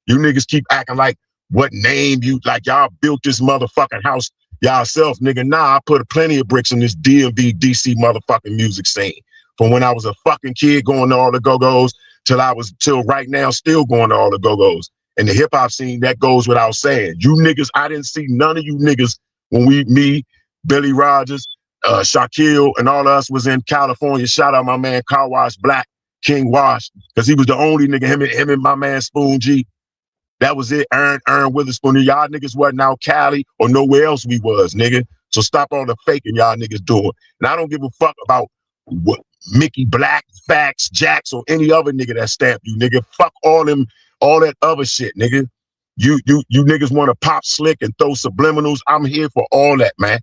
You niggas keep acting like what name you, like y'all built this motherfucking house yourself, nigga. Nah, I put plenty of bricks in this DMV, DC motherfucking music scene. From when I was a fucking kid going to all the go-go's till right now still going to all the go-go's. And the hip hop scene, that goes without saying. You niggas, I didn't see none of you niggas when me, Billy Rogers, Shaquille, and all of us was in California. Shout out my man Car Wash Black, King Wash, because he was the only nigga, him and my man Spoon G. That was it. Aaron Witherspoon. Y'all niggas wasn't out Cali or nowhere else we was, nigga. So stop all the faking y'all niggas doing. And I don't give a fuck about what Mickey Black, Fax, Jax, or any other nigga that stamped you, nigga. Fuck all that other shit, nigga. You niggas want to pop slick and throw subliminals. I'm here for all that, man.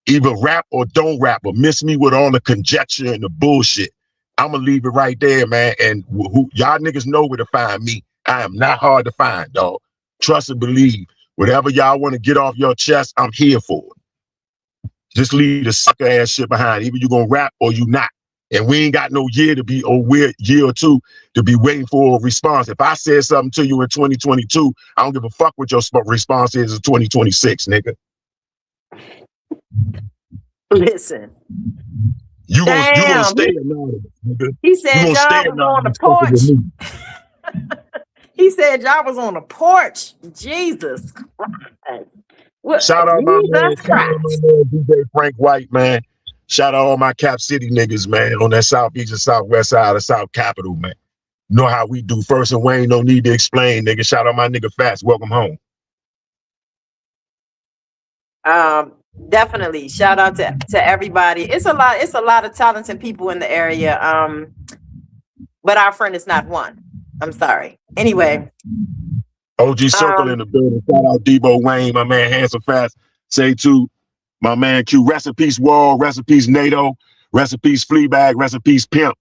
Either rap or don't rap, or miss me with all the conjecture and the bullshit. I'm gonna leave it right there, man. And y'all niggas know where to find me. I am not hard to find, dog. Trust and believe. Whatever y'all want to get off your chest, I'm here for it. Just leave the sucker ass shit behind. Either you gonna rap or you not. And we ain't got no year or two to be waiting for a response. If I said something to you in 2022, I don't give a fuck what your response is in 2026, nigga. Listen. You gonna stay anonymous, nigga. He said y'all was on the porch. He said y'all was on the porch. Jesus Christ. What, shout out my man DJ Frank White, man. Shout out all my Cap City niggas, man, on that southeast and southwest side of South Capitol, man. You know how we do. First and Wayne, no need to explain, nigga. Shout out my nigga Fats. Welcome home. Definitely. Shout out to everybody. It's a lot of talented people in the area. But our friend is not one. I'm sorry. Anyway. OG Circle in the building. Shout out Debo Wayne, my man Handsome Fast. Say to my man Q. Rest in peace Wall, rest in peace NATO, rest in peace Fleabag, rest in peace Pimp.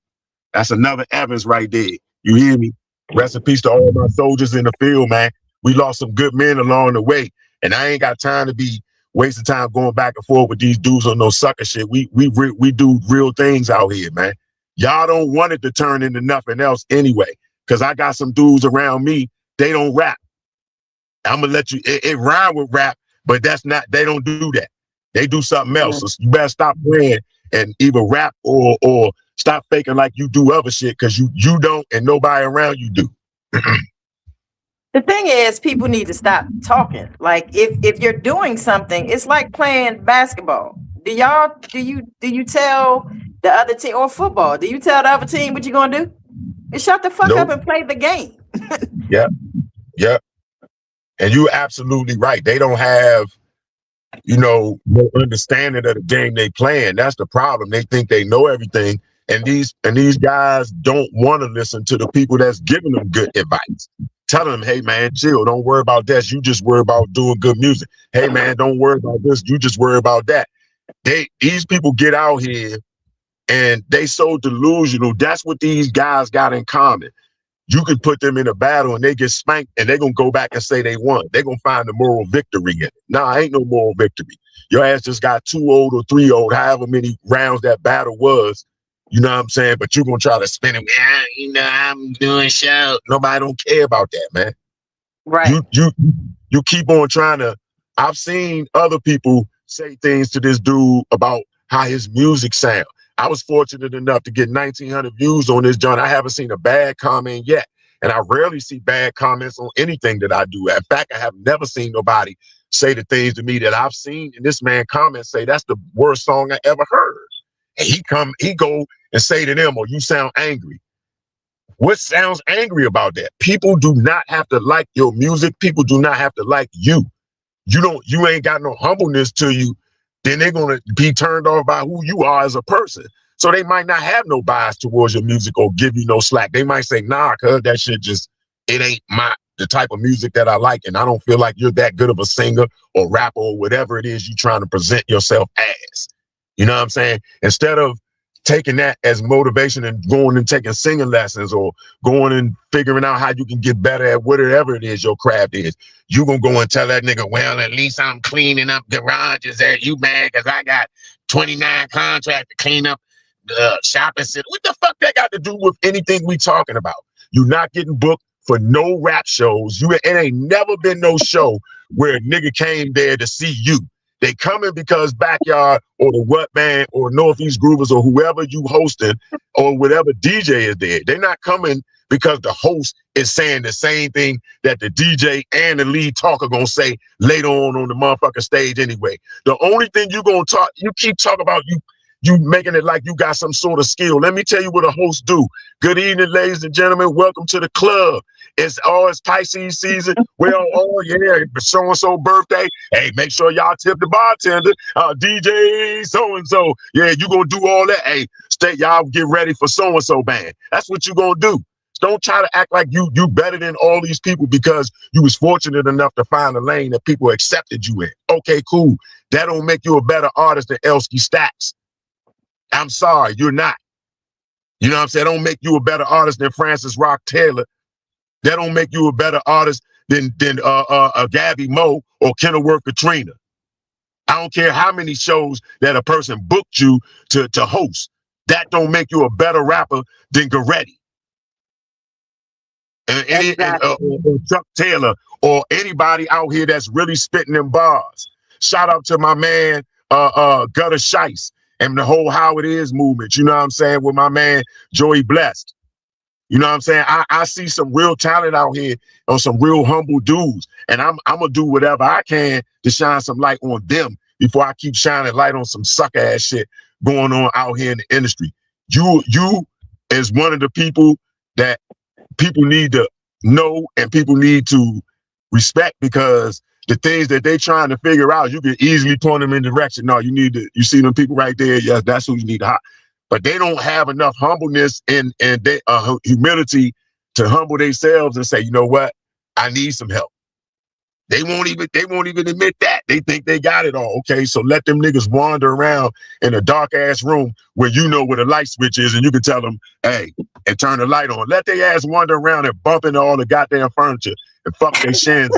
That's another Evans right there. You hear me? Rest in peace to all my soldiers in the field, man. We lost some good men along the way. And I ain't got time to be wasting time going back and forth with these dudes on no sucker shit. We do real things out here, man. Y'all don't want it to turn into nothing else anyway. Cause I got some dudes around me, they don't rap. I'm gonna let you, it rhyme with rap, but they don't do that. They do something else. So you better stop playing and either rap or stop faking like you do other shit, cause you don't and nobody around you do. The thing is, people need to stop talking. Like if you're doing something, it's like playing basketball. Do you tell the other team, or football? Do you tell the other team what you're gonna do? And shut the fuck up and play the game. Yeah. And you're absolutely right. They don't have, no understanding of the game they playing. That's the problem. They think they know everything. And these guys don't want to listen to the people that's giving them good advice. Telling them, hey man, chill, don't worry about that. You just worry about doing good music. Hey man, don't worry about this. You just worry about that. These people get out here and they so delusional. That's what these guys got in common. You can put them in a battle and they get spanked and they're going to go back and say they won. They're going to find the moral victory in it. Nah, ain't no moral victory. Your ass just got 2 old or 3 old, however many rounds that battle was. You know what I'm saying? But you're going to try to spin it. I'm doing show. Nobody don't care about that, man. Right. You keep on trying to. I've seen other people say things to this dude about how his music sound. I was fortunate enough to get 1,900 views on this joint. I haven't seen a bad comment yet. And I rarely see bad comments on anything that I do. In fact, I have never seen nobody say the things to me that I've seen. And this man comment say, that's the worst song I ever heard. And he go and say to them, oh, you sound angry. What sounds angry about that? People do not have to like your music. People do not have to like you. You ain't got no humbleness to you. Then they're going to be turned off by who you are as a person. So they might not have no bias towards your music or give you no slack. They might say, nah, cuz that shit it ain't the type of music that I like. And I don't feel like you're that good of a singer or rapper or whatever it is you're trying to present yourself as. You know what I'm saying? Instead of taking that as motivation and going and taking singing lessons or going and figuring out how you can get better at whatever it is your craft is. You gonna go and tell that nigga, well, at least I'm cleaning up garages. There, you mad because I got 29 contracts to clean up the shopping center. What the fuck that got to do with anything we talking about? You're not getting booked for no rap shows. It ain't never been no show where a nigga came there to see you. They coming because Backyard or the What Band or Northeast Groovers or whoever you hosting or whatever DJ is there. They're not coming because the host is saying the same thing that the DJ and the lead talker gonna say later on the motherfucking stage anyway. The only thing you gonna talk, you keep talking about you making it like you got some sort of skill. Let me tell you what a host do. Good evening, ladies and gentlemen. Welcome to the club. It's Pisces season. Well, yeah, so-and-so birthday. Hey, make sure y'all tip the bartender. DJ so-and-so. Yeah, you gonna do all that. Hey, y'all get ready for so-and-so band. That's what you gonna do. Don't try to act like you better than all these people because you was fortunate enough to find a lane that people accepted you in. Okay, cool. That don't make you a better artist than Elsky Stacks. I'm sorry, you're not. You know what I'm saying? That don't make you a better artist than Francis Rock Taylor. That don't make you a better artist than Gabby Moe or Kenilworth Katrina. I don't care how many shows that a person booked you to host. That don't make you a better rapper than Goretti. Or Chuck Taylor or anybody out here that's really spitting them bars. Shout out to my man Gutter Shice and the whole How It Is movement. You know what I'm saying? With my man Joey Blessed. You know what I'm saying? I see some real talent out here on some real humble dudes, and I'm gonna do whatever I can to shine some light on them before I keep shining light on some suck ass shit going on out here in the industry. You is one of the people that people need to know and people need to respect, because the things that they trying to figure out, you can easily point them in the direction. No, you see them people right there. Yes, that's who you need to hire. But they don't have enough humbleness and humility to humble themselves and say, you know what, I need some help. They won't even admit that. They think they got it all. Okay, so let them niggas wander around in a dark ass room where you know where the light switch is and you can tell them, hey, and turn the light on. Let their ass wander around and bump into all the goddamn furniture and fuck their shins.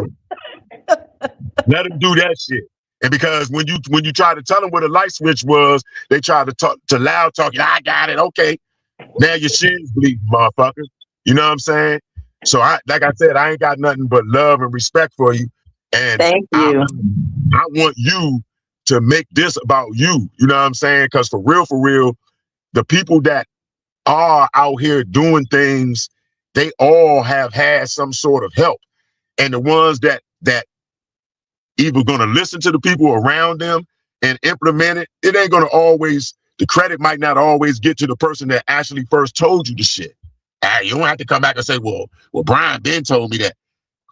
Let them do that shit. And because when you try to tell them where the light switch was, they try to talk to loud talk. I got it. Okay, now your shins bleed, motherfucker. You know what I'm saying? So like I said, I ain't got nothing but love and respect for you. And thank you. I want you to make this about you. You know what I'm saying? Because for real, the people that are out here doing things, they all have had some sort of help. And the ones that either going to listen to the people around them and implement it, it ain't going to always, the credit might not always get to the person that actually first told you the shit. You don't have to come back and say, well, Brian Ben told me that.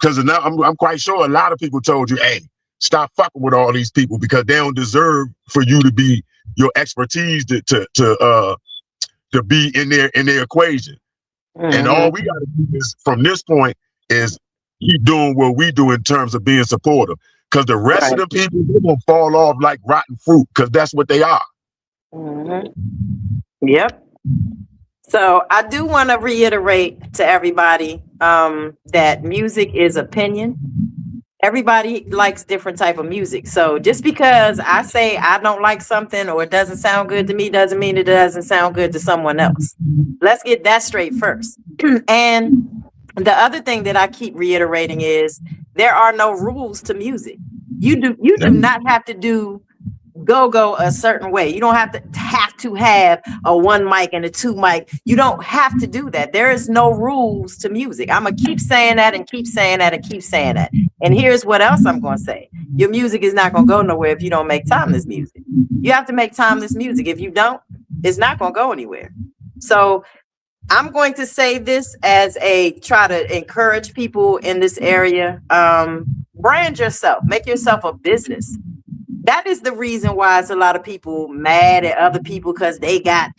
Because I'm quite sure a lot of people told you, hey, stop fucking with all these people because they don't deserve for you to be your expertise to be in their equation. Mm-hmm. And all we got to do is from this point is keep doing what we do in terms of being supportive. Because the rest of the people, they're going to fall off like rotten fruit because that's what they are. Mm-hmm. Yep. So I do want to reiterate to everybody that music is opinion. Everybody likes different type of music. So just because I say I don't like something or it doesn't sound good to me doesn't mean it doesn't sound good to someone else. Let's get that straight first. And the other thing that I keep reiterating is there are no rules to music. You do not have to do go a certain way. You don't have to have a 1 mic and a 2 mic. You don't have to do that. There is no rules to music. I'm gonna keep saying that and keep saying that and keep saying that. And here's what else I'm gonna say. Your music is not gonna go nowhere if you don't make timeless music. You have to make timeless music. If you don't, it's not gonna go anywhere. So I'm going to say this as try to encourage people in this area. Brand yourself, make yourself a business. That is the reason why it's a lot of people mad at other people because they got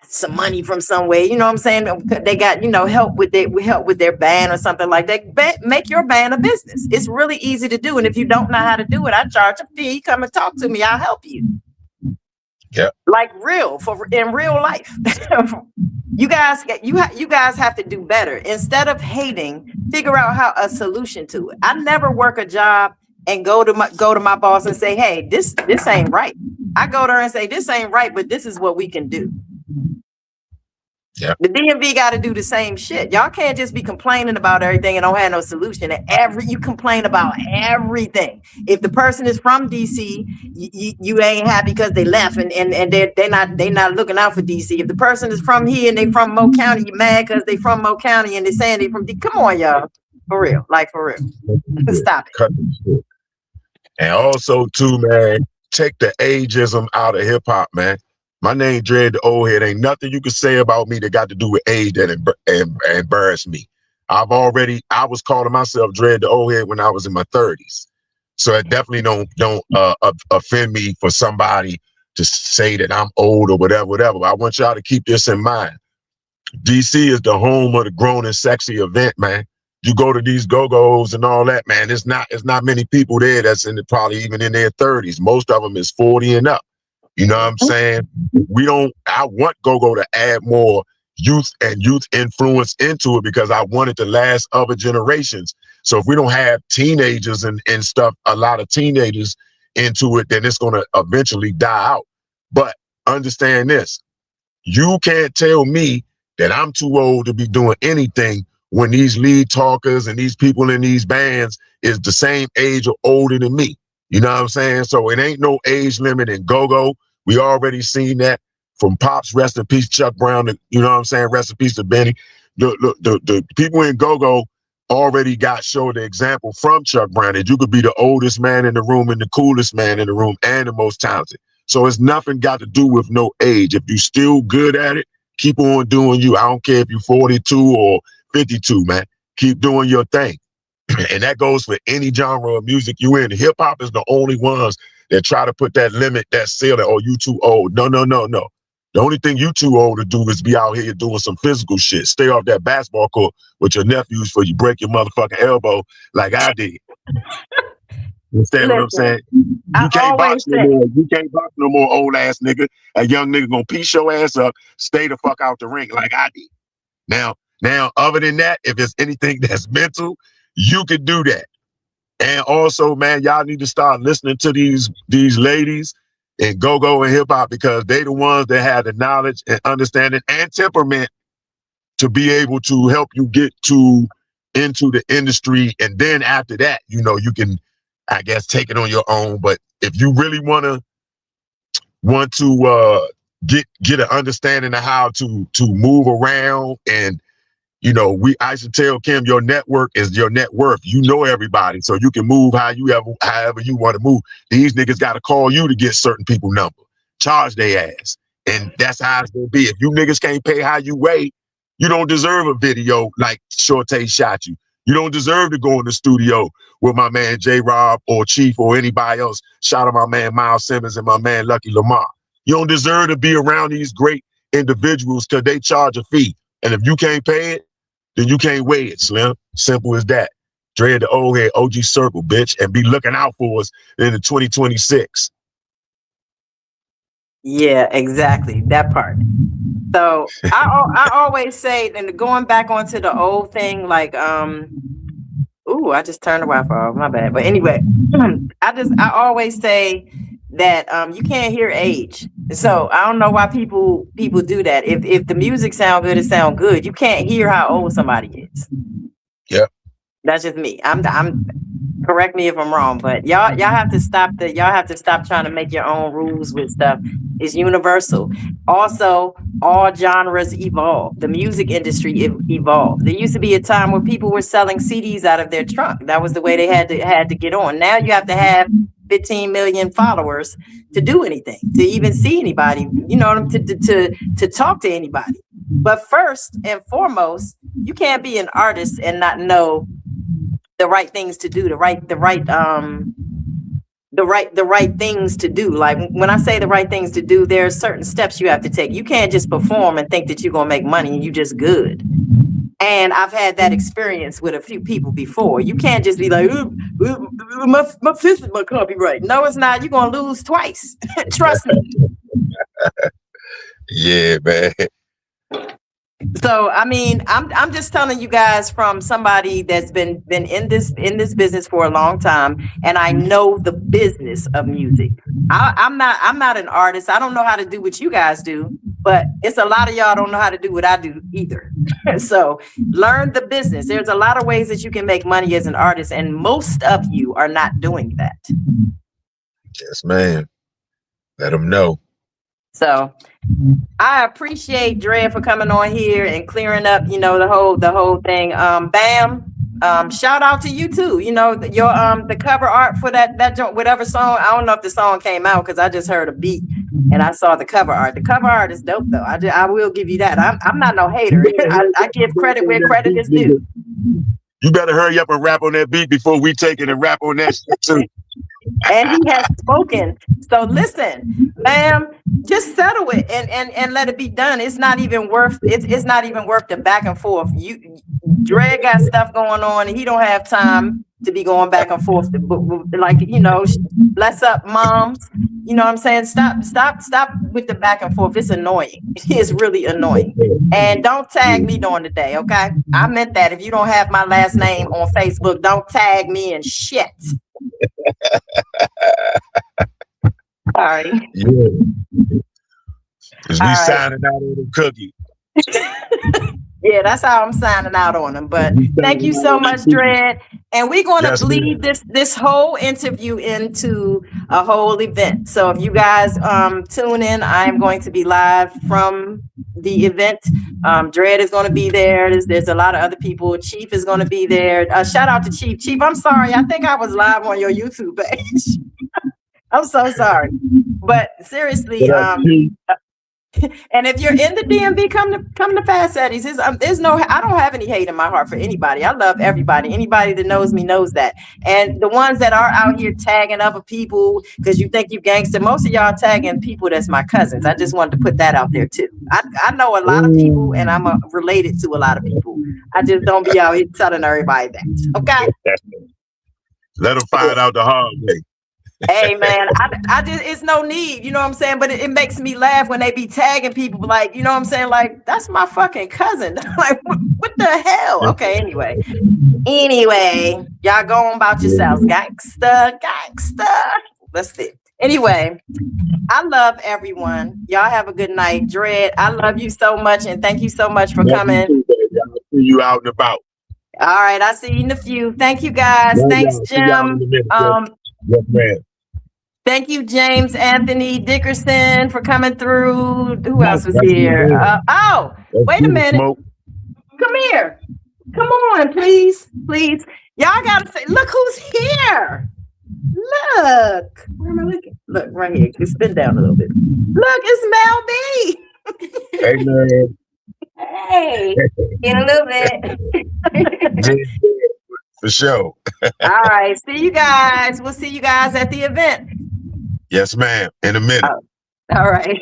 some money from somewhere. You know what I'm saying? They got, help with their band or something like that. Make your band a business. It's really easy to do. And if you don't know how to do it, I charge a fee. Come and talk to me. I'll help you. Yeah. Like in real life. You guys have to do better. Instead of hating, figure out how a solution to it. I never work a job and go to my boss and say, hey, this ain't right. I go there and say, this ain't right, but this is what we can do. Yeah. The DMV got to do the same shit. Y'all can't just be complaining about everything and don't have no solution. You complain about everything. If the person is from DC, you ain't happy because they left and they not looking out for DC. If the person is from here and they from Mo County, you mad because they from Mo County and they saying they from D. Come on, y'all, for real, stop it. Cut the shit. And also too, man, take the ageism out of hip hop, man. My name Dread the Old Head. Ain't nothing you can say about me that got to do with age that embarrassed me. I was calling myself Dread the Old Head when I was in my 30s. So it definitely don't offend me for somebody to say that I'm old or whatever. But I want y'all to keep this in mind. DC is the home of the grown and sexy event, man. You go to these go-go's and all that, man. It's not many people there that's probably even in their 30s. Most of them is 40 and up. You know what I'm saying? I want go-go to add more youth and youth influence into it because I want it to last other generations. So if we don't have teenagers and stuff, a lot of teenagers into it, then it's going to eventually die out. But understand this, you can't tell me that I'm too old to be doing anything when these lead talkers and these people in these bands is the same age or older than me. You know what I'm saying? So it ain't no age limit in go-go. We already seen that from Pops, rest in peace, Chuck Brown, you know what I'm saying? Rest in peace to Benny. The people in go-go already showed the example from Chuck Brown that you could be the oldest man in the room and the coolest man in the room and the most talented. So it's nothing got to do with no age. If you still good at it, keep on doing you. I don't care if you're 42 or 52, man. Keep doing your thing. And that goes for any genre of music you in. Hip hop is the only ones that try to put that limit, that ceiling, oh, you too old. No. The only thing you too old to do is be out here doing some physical shit. Stay off that basketball court with your nephews for you break your motherfucking elbow like I did. You understand what I'm saying? You can't box no more. You can't box no more, old ass nigga. A young nigga gonna piece your ass up, stay the fuck out the ring like I did. Now, other than that, if it's anything that's mental, you can do that. And also, man, y'all need to start listening to these ladies and go-go and hip-hop because they the ones that have the knowledge and understanding and temperament to be able to help you get into the industry. And then after that, you know, you can, I guess, take it on your own. But if you really want to get an understanding of how to move around and, you know, I should tell Kim, your network is your net worth. You know everybody, so you can move however you want to move. These niggas got to call you to get certain people number, charge their ass, and that's how it's gonna be. If you niggas can't pay how you weigh, you don't deserve a video like Shorty shot you. You don't deserve to go in the studio with my man J.A.B or Chief or anybody else. Shout out my man Miles Simmons and my man Lucky Lamar. You don't deserve to be around these great individuals because they charge a fee, and if you can't pay it, then you can't weigh it, Slim. Simple as that. Dread the Old Head, OG Circle, bitch, and be looking out for us in the 2026. Yeah, exactly. That part. So I always say, and going back onto the old thing, like, ooh, I just turned the Wi-Fi off. My bad. But anyway, I always say that you can't hear age. So I don't know why people do that. If the music sound good, it sound good. You can't hear how old somebody is. Yeah. That's just me. I'm correct me if I'm wrong, but y'all have to stop trying to make your own rules with stuff. It's universal. Also, all genres evolve. The music industry evolved. There used to be a time where people were selling CDs out of their trunk. That was the way they had to get on. Now you have to have 15 million followers to do anything, to even see anybody, you know, to talk to anybody. But first and foremost, you can't be an artist and not know the right things to do, the right things to do. Like when I say the right things to do, there are certain steps you have to take. You can't just perform and think that you're gonna make money and you just good. And I've had that experience with a few people before. You can't just be like, my fifth is my copyright. No, it's not. You're gonna lose twice. Trust me. Yeah, man. So I mean, I'm just telling you guys from somebody that's been in this business for a long time, and I know the business of music. I'm not an artist. I don't know how to do what you guys do, but it's a lot of y'all don't know how to do what I do either. So learn the business. There's a lot of ways that you can make money as an artist, and most of you are not doing that. Yes, man. Let them know. So I appreciate Dre for coming on here and clearing up, the whole thing. Bam. Shout out to you too. Your the cover art for that joint, whatever song. I don't know if the song came out because I just heard a beat and I saw the cover art. The cover art is dope though. I will give you that. I'm not no hater. I give credit where credit is due. You better hurry up and rap on that beat before we take it and rap on that shit too. And he has spoken. So listen, Bam, just settle it and let it be done. It's not even worth it's not even worth the back and forth. Dre got stuff going on and he don't have time to be going back and forth. Like, bless up moms. You know what I'm saying? Stop with the back and forth. It's annoying. It's really annoying. And don't tag me during the day, okay? I meant that. If you don't have my last name on Facebook, don't tag me in shit. Sorry. Yeah. Because we signing out on the cookie. Yeah, that's how I'm signing out on them. But thank you so much, Dread. And we're going to bleed this whole interview into a whole event. So if you guys tune in, I'm going to be live from the event. Dread is going to be there. There's a lot of other people. Chief is going to be there. Shout out to Chief. Chief, I'm sorry. I think I was live on your YouTube page. I'm so sorry. But seriously, and if you're in the DMV, come to Fast Eddie's. There's no, I don't have any hate in my heart for anybody. I love everybody. Anybody that knows me knows that. And the ones that are out here tagging other people because you think you gangster, most of y'all tagging people that's my cousins. I just wanted to put that out there too. I know a lot of people and I'm related to a lot of people. I just don't be out here telling everybody that. Okay. Let them find out the hard way. Hey man, I just, it's no need, you know what I'm saying? But it makes me laugh when they be tagging people like, you know what I'm saying? Like, that's my fucking cousin. Like, what the hell? Okay, anyway, y'all go on about yourselves. Gangsta. That's it. Anyway, I love everyone. Y'all have a good night. Dread, I love you so much and thank you so much for coming. I'll see you out and about. All right, I'll see you in a few. Thank you guys. Thanks, Jim. Yes, man. Thank you, James Anthony Dickerson, for coming through. Who else was here? Wait a minute. Come here. Come on, please. Y'all gotta say, look who's here. Look. Where am I looking? Look, right here. Just spin down a little bit. Look, it's Mel B. Hey, man. Hey, in a little bit. For sure. All right. See you guys. We'll see you guys at the event. Yes, ma'am. In a minute. All right.